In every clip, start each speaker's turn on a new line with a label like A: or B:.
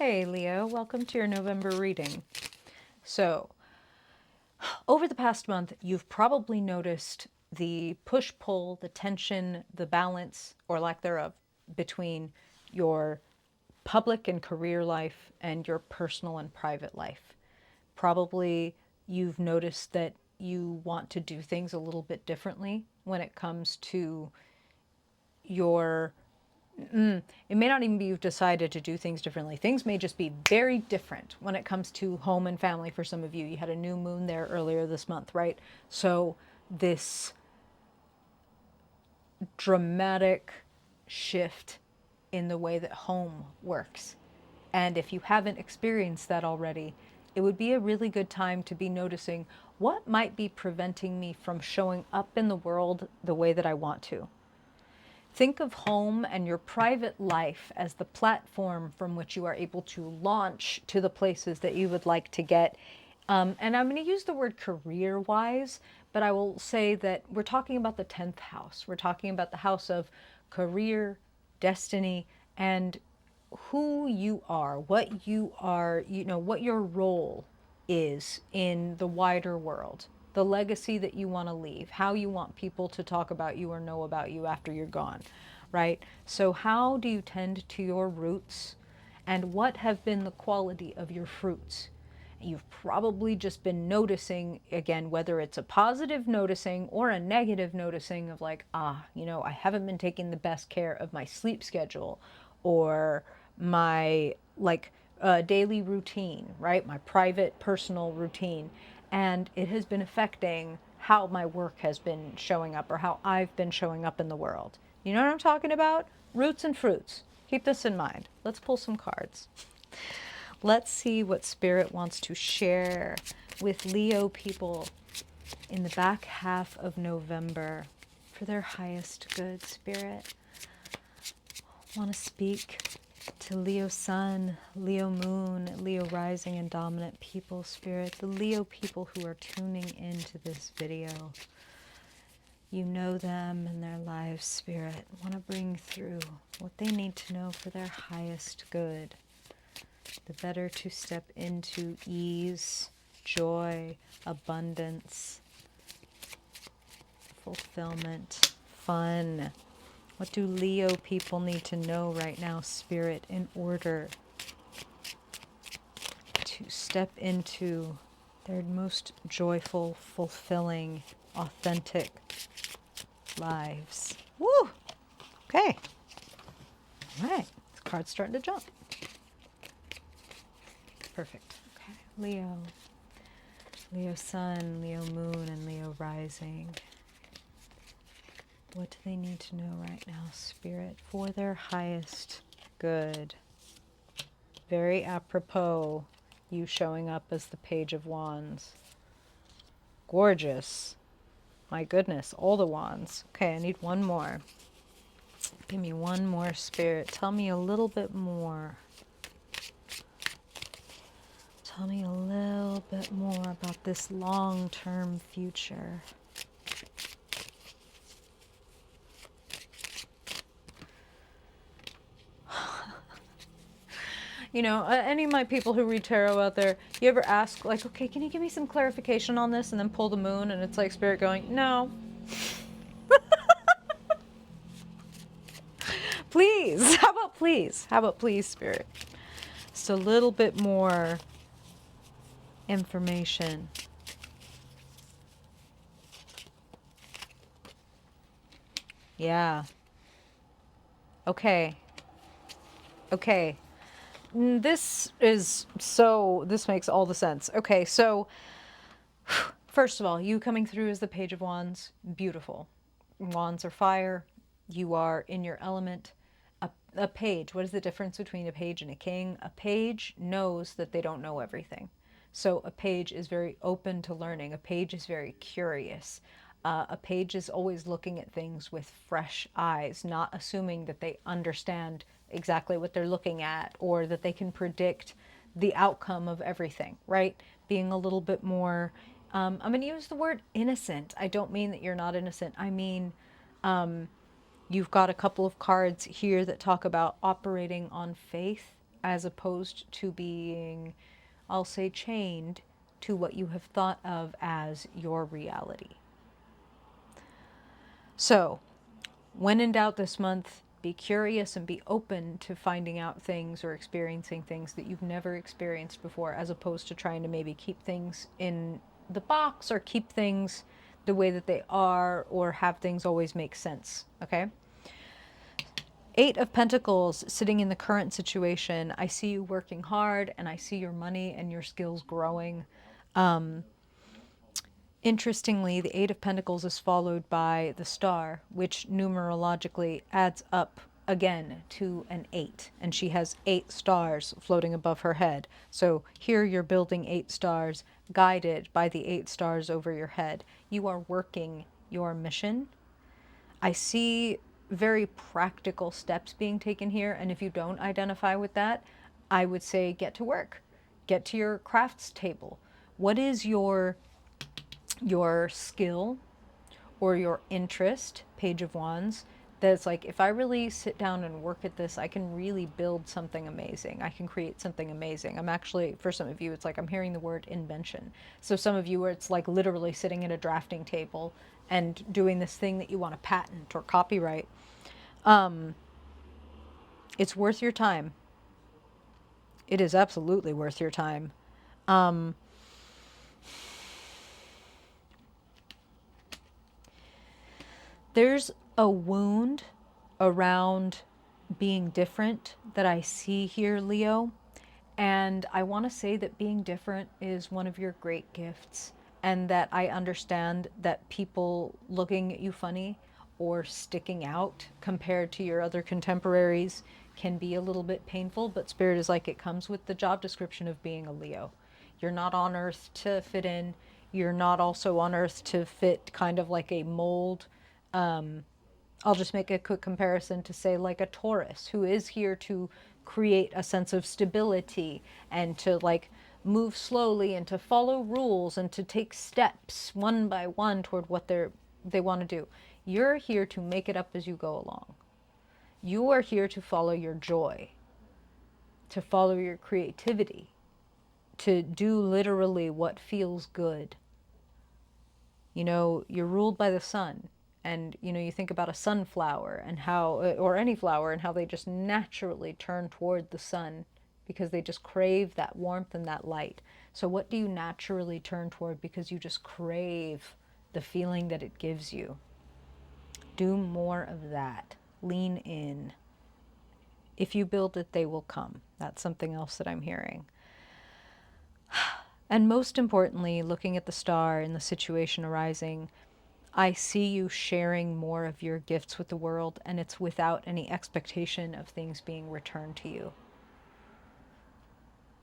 A: Hey Leo, welcome to your November reading. So, over the past month, you've probably noticed the push-pull, the tension, the balance, or lack thereof, between your public and career life and your personal and private life. Probably you've noticed that you want to do things a little bit differently when it comes to your it may not even be you've decided to do things differently. Things may just be very different when it comes to home and family for some of you. You had a new moon there earlier this month, right? So this dramatic shift in the way that home works. And if you haven't experienced that already, it would be a really good time to be noticing what might be preventing me from showing up in the world the way that I want to. Think of home and your private life as the platform from which you are able to launch to the places that you would like to get. And I'm going to use the word career wise, but I will say that we're talking about the 10th house. We're talking about the house of career, destiny, and who you are, what you are, what your role is in the wider world, the legacy that you want to leave, how you want people to talk about you or know about you after you're gone, right? So, how do you tend to your roots, and what have been the quality of your fruits? You've probably just been noticing, again, whether it's a positive noticing or a negative noticing of like, I haven't been taking the best care of my sleep schedule or my daily routine, right? My private personal routine. And it has been affecting how my work has been showing up or how I've been showing up in the world. You know what I'm talking about? Roots and fruits. Keep this in mind. Let's pull some cards. Let's see what Spirit wants to share with Leo people in the back half of November for their highest good. Spirit, I want to speak to Leo Sun, Leo Moon, Leo Rising, and Dominant people. Spirit, the Leo people who are tuning into this video. You know them and their lives, Spirit. Want to bring through what they need to know for their highest good. The better to step into ease, joy, abundance, fulfillment, fun. What do Leo people need to know right now, Spirit, in order to step into their most joyful, fulfilling, authentic lives? Woo! Okay. All right. This card's starting to jump. Perfect. Okay. Leo. Leo Sun, Leo Moon, and Leo Rising. What do they need to know right now, Spirit, for their highest good? Very apropos, you showing up as the Page of Wands. Gorgeous. My goodness, all the wands. Okay, I need one more. Give me one more, Spirit. Tell me a little bit more. Tell me a little bit more about this long-term future. Any of my people who read tarot out there, you ever ask, like, okay, can you give me some clarification on this? And then pull the moon, and it's like Spirit going, no. Please. How about please? How about please, Spirit? Just a little bit more information. Yeah. Okay. Okay. This makes all the sense. Okay, so first of all, you coming through as the Page of Wands, beautiful. Wands are fire. You are in your element. A page, what is the difference between a page and a king? A page knows that they don't know everything. So a page is very open to learning. A page is very curious. A page is always looking at things with fresh eyes, not assuming that they understand exactly what they're looking at or that they can predict the outcome of everything, right? Being a little bit more, I'm going to use the word innocent. I don't mean that you're not innocent. I mean, you've got a couple of cards here that talk about operating on faith as opposed to being, I'll say, chained to what you have thought of as your reality. So, when in doubt this month, be curious and be open to finding out things or experiencing things that you've never experienced before, as opposed to trying to maybe keep things in the box or keep things the way that they are or have things always make sense. Okay? Eight of Pentacles sitting in the current situation. I see you working hard and I see your money and your skills growing. Interestingly, the Eight of Pentacles is followed by the Star, which numerologically adds up again to an 8. And she has 8 stars floating above her head. So here you're building 8 stars, guided by the 8 stars over your head. You are working your mission. I see very practical steps being taken here. And if you don't identify with that, I would say get to work. Get to your crafts table. What is your skill or your interest, Page of Wands, that's like, if I really sit down and work at this, I can really build something amazing. I can create something amazing. I'm actually, for some of you, it's like I'm hearing the word invention. So some of you, where it's like literally sitting at a drafting table and doing this thing that you want to patent or copyright. It's worth your time. It is absolutely worth your time. There's a wound around being different that I see here, Leo. And I want to say that being different is one of your great gifts. And that I understand that people looking at you funny or sticking out compared to your other contemporaries can be a little bit painful. But Spirit is like, it comes with the job description of being a Leo. You're not on Earth to fit in. You're not also on Earth to fit kind of like a mold. I'll just make a quick comparison to say like a Taurus who is here to create a sense of stability and to like move slowly and to follow rules and to take steps one by one toward what they want to do. You're here to make it up as you go along. You are here to follow your joy, to follow your creativity, to do literally what feels good. You know, you're ruled by the sun. And, you know, you think about a sunflower and how, or any flower, and how they just naturally turn toward the sun because they just crave that warmth and that light. So what do you naturally turn toward because you just crave the feeling that it gives you? Do more of that. Lean in. If you build it, they will come. That's something else that I'm hearing. And most importantly, looking at the star and the situation arising, I see you sharing more of your gifts with the world, and it's without any expectation of things being returned to you.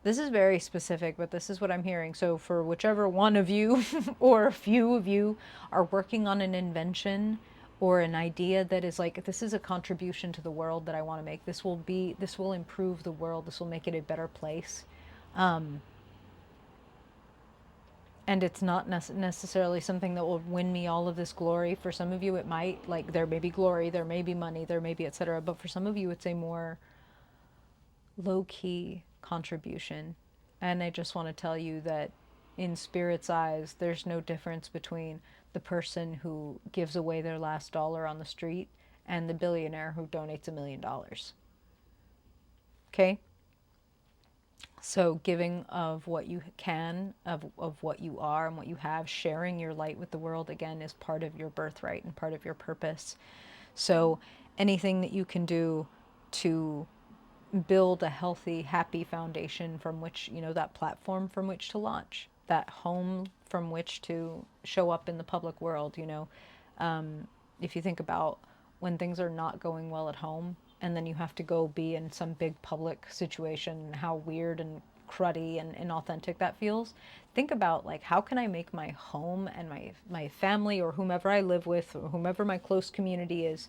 A: This is very specific, but this is what I'm hearing. So for whichever one of you or a few of you are working on an invention or an idea that is like, this is a contribution to the world that I want to make. This will improve the world. This will make it a better place. And it's not necessarily something that will win me all of this glory. For some of you, it might. Like, there may be glory, there may be money, there may be etc. But for some of you, it's a more low-key contribution. And I just want to tell you that in Spirit's eyes, there's no difference between the person who gives away their last dollar on the street and the billionaire who donates $1 million. Okay? So giving of what you can, of what you are and what you have, sharing your light with the world, again, is part of your birthright and part of your purpose. So anything that you can do to build a healthy, happy foundation from which, you know, that platform from which to launch, that home from which to show up in the public world, you know. If you think about when things are not going well at home, and then you have to go be in some big public situation, how weird and cruddy and inauthentic that feels. Think about, like, how can I make my home and my family or whomever I live with or whomever my close community is,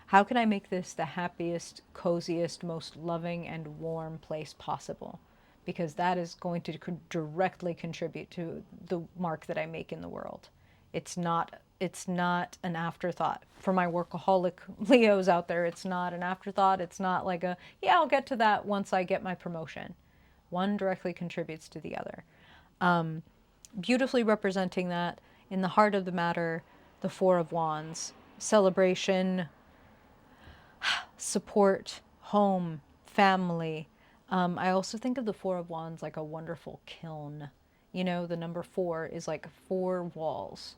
A: how can I make this the happiest, coziest, most loving and warm place possible? Because that is going to directly contribute to the mark that I make in the world. It's not an afterthought. For my workaholic Leos out there, it's not an afterthought. It's not like a, yeah, I'll get to that once I get my promotion. One directly contributes to the other. Beautifully representing that in the heart of the matter, the Four of Wands. Celebration, support, home, family. I also think of the Four of Wands like a wonderful kiln. You know, the number four is like four walls.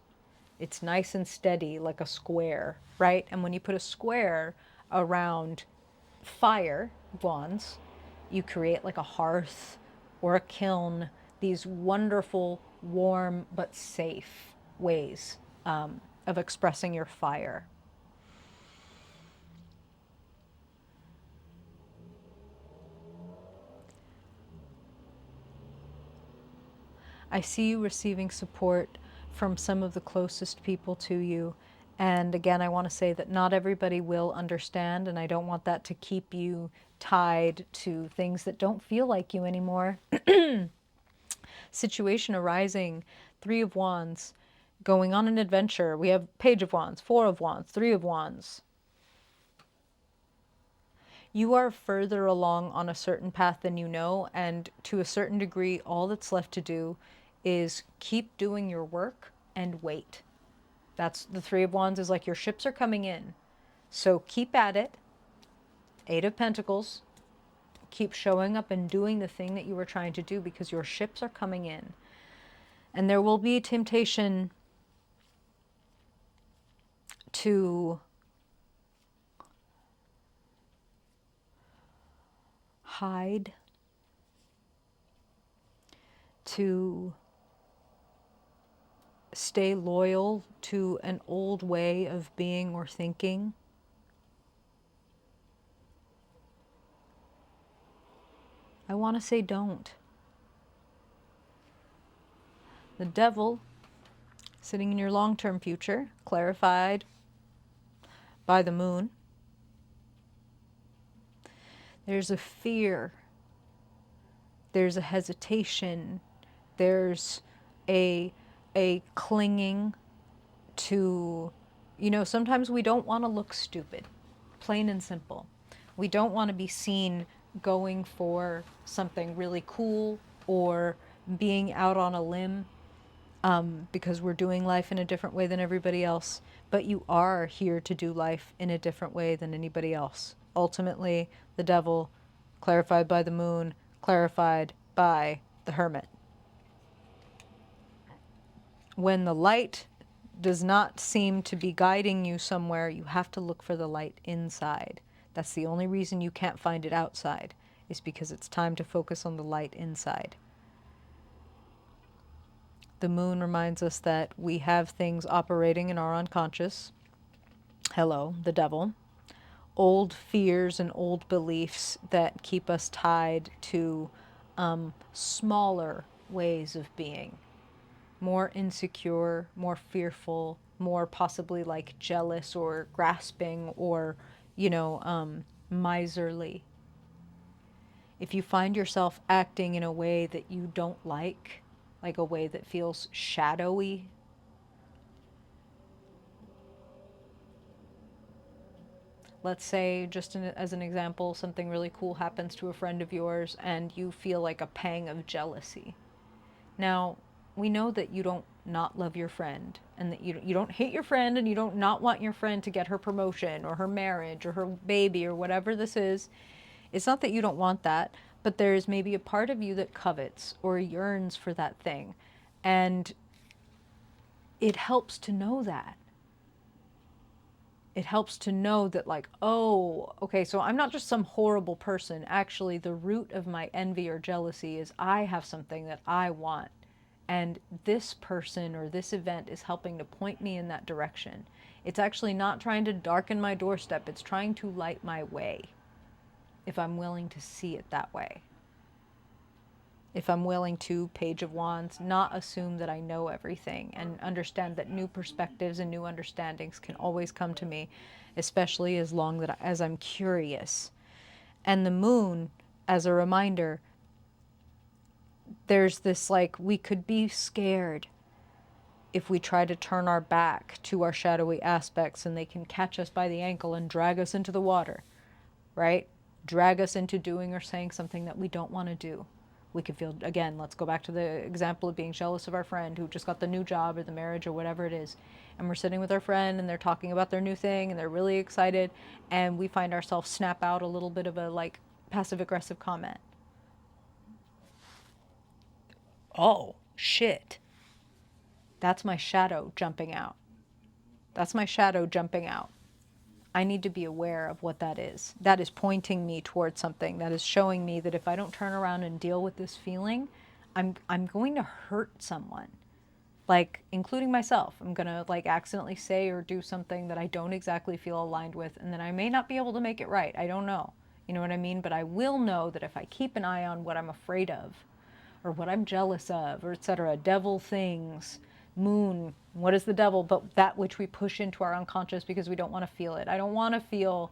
A: It's nice and steady, like a square, right? And when you put a square around fire, wands, you create like a hearth or a kiln, these wonderful, warm, but safe ways of expressing your fire. I see you receiving support from some of the closest people to you. And again, I want to say that not everybody will understand, and I don't want that to keep you tied to things that don't feel like you anymore. Situation arising, Three of Wands, going on an adventure. We have Page of Wands, Four of Wands, Three of Wands. You are further along on a certain path than you know, and to a certain degree, all that's left to do is keep doing your work and wait. That's the Three of Wands is like your ships are coming in. So keep at it. Eight of Pentacles. Keep showing up and doing the thing that you were trying to do because your ships are coming in. And there will be temptation to hide, to stay loyal to an old way of being or thinking. I want to say don't. The Devil, sitting in your long-term future, clarified by the Moon. There's a fear. There's a hesitation. There's a clinging to, you know, sometimes we don't want to look stupid, plain and simple. We don't want to be seen going for something really cool or being out on a limb because we're doing life in a different way than everybody else. But you are here to do life in a different way than anybody else. Ultimately, the Devil, clarified by the Moon, clarified by the Hermit. When the light does not seem to be guiding you somewhere, you have to look for the light inside. That's the only reason you can't find it outside, is because it's time to focus on the light inside. The Moon reminds us that we have things operating in our unconscious. Hello, the Devil. Old fears and old beliefs that keep us tied to smaller ways of being. More insecure, more fearful, more possibly like jealous or grasping or, miserly. If you find yourself acting in a way that you don't like a way that feels shadowy, let's say, as an example, something really cool happens to a friend of yours and you feel like a pang of jealousy. Now, we know that you don't not love your friend and that you don't hate your friend and you don't not want your friend to get her promotion or her marriage or her baby or whatever this is. It's not that you don't want that, but there's maybe a part of you that covets or yearns for that thing. And it helps to know that. It helps to know that, like, oh, okay, so I'm not just some horrible person. Actually, the root of my envy or jealousy is I have something that I want. And this person or this event is helping to point me in that direction. It's actually not trying to darken my doorstep. It's trying to light my way, if I'm willing to see it that way. If I'm willing to, Page of Wands, not assume that I know everything and understand that new perspectives and new understandings can always come to me, especially as long as I'm curious. And the Moon, as a reminder, there's this, like, we could be scared if we try to turn our back to our shadowy aspects and they can catch us by the ankle and drag us into the water, right? Drag us into doing or saying something that we don't want to do. We could feel, again, let's go back to the example of being jealous of our friend who just got the new job or the marriage or whatever it is. And we're sitting with our friend and they're talking about their new thing and they're really excited. And we find ourselves snap out a little bit of a like passive aggressive comment. Oh, shit. That's my shadow jumping out. That's my shadow jumping out. I need to be aware of what that is. That is pointing me towards something. That is showing me that if I don't turn around and deal with this feeling, I'm going to hurt someone. Like, including myself. I'm going to like accidentally say or do something that I don't exactly feel aligned with, and then I may not be able to make it right. I don't know. You know what I mean? But I will know that if I keep an eye on what I'm afraid of, or what I'm jealous of, or etc., devil things, moon, what is the devil? But that which we push into our unconscious because we don't want to feel it. I don't want to feel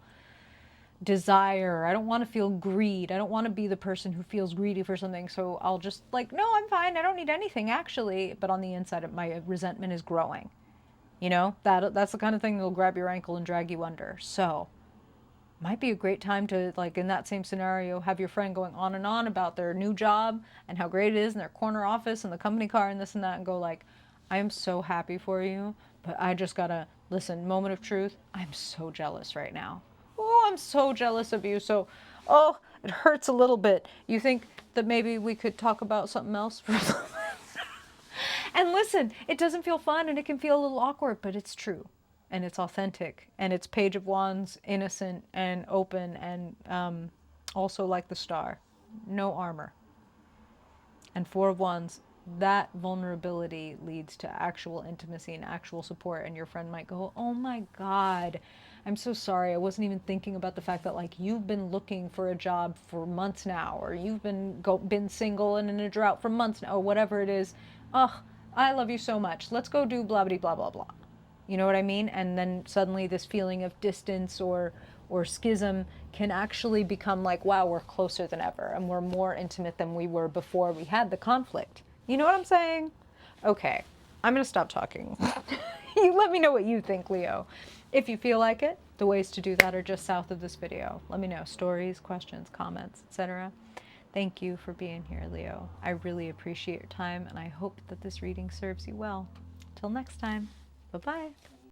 A: desire. I don't want to feel greed. I don't want to be the person who feels greedy for something. So I'll just like, no, I'm fine. I don't need anything actually. But on the inside, my resentment is growing. You know, that's the kind of thing that'll grab your ankle and drag you under. So might be a great time to, like in that same scenario, have your friend going on and on about their new job and how great it is in their corner office and the company car and this and that, and go like, I am so happy for you, but I just gotta listen, moment of truth, I'm so jealous right now. Oh, I'm so jealous of you. So, oh, it hurts a little bit. You think that maybe we could talk about something else for a little bit? And listen, it doesn't feel fun and it can feel a little awkward, but it's true and it's authentic and it's Page of Wands, innocent and open and also like the star, no armor. And Four of Wands, that vulnerability leads to actual intimacy and actual support. And your friend might go, oh my God, I'm so sorry. I wasn't even thinking about the fact that like you've been looking for a job for months now, or you've been single and in a drought for months now, or whatever it is. Oh, I love you so much. Let's go do blah, blah, blah, blah, blah. You know what I mean? And then suddenly this feeling of distance or schism can actually become like, wow, we're closer than ever and we're more intimate than we were before we had the conflict. You know what I'm saying? Okay, I'm going to stop talking. You let me know what you think, Leo. If you feel like it, the ways to do that are just south of this video. Let me know. Stories, questions, comments, etc. Thank you for being here, Leo. I really appreciate your time and I hope that this reading serves you well. Till next time. Bye-bye.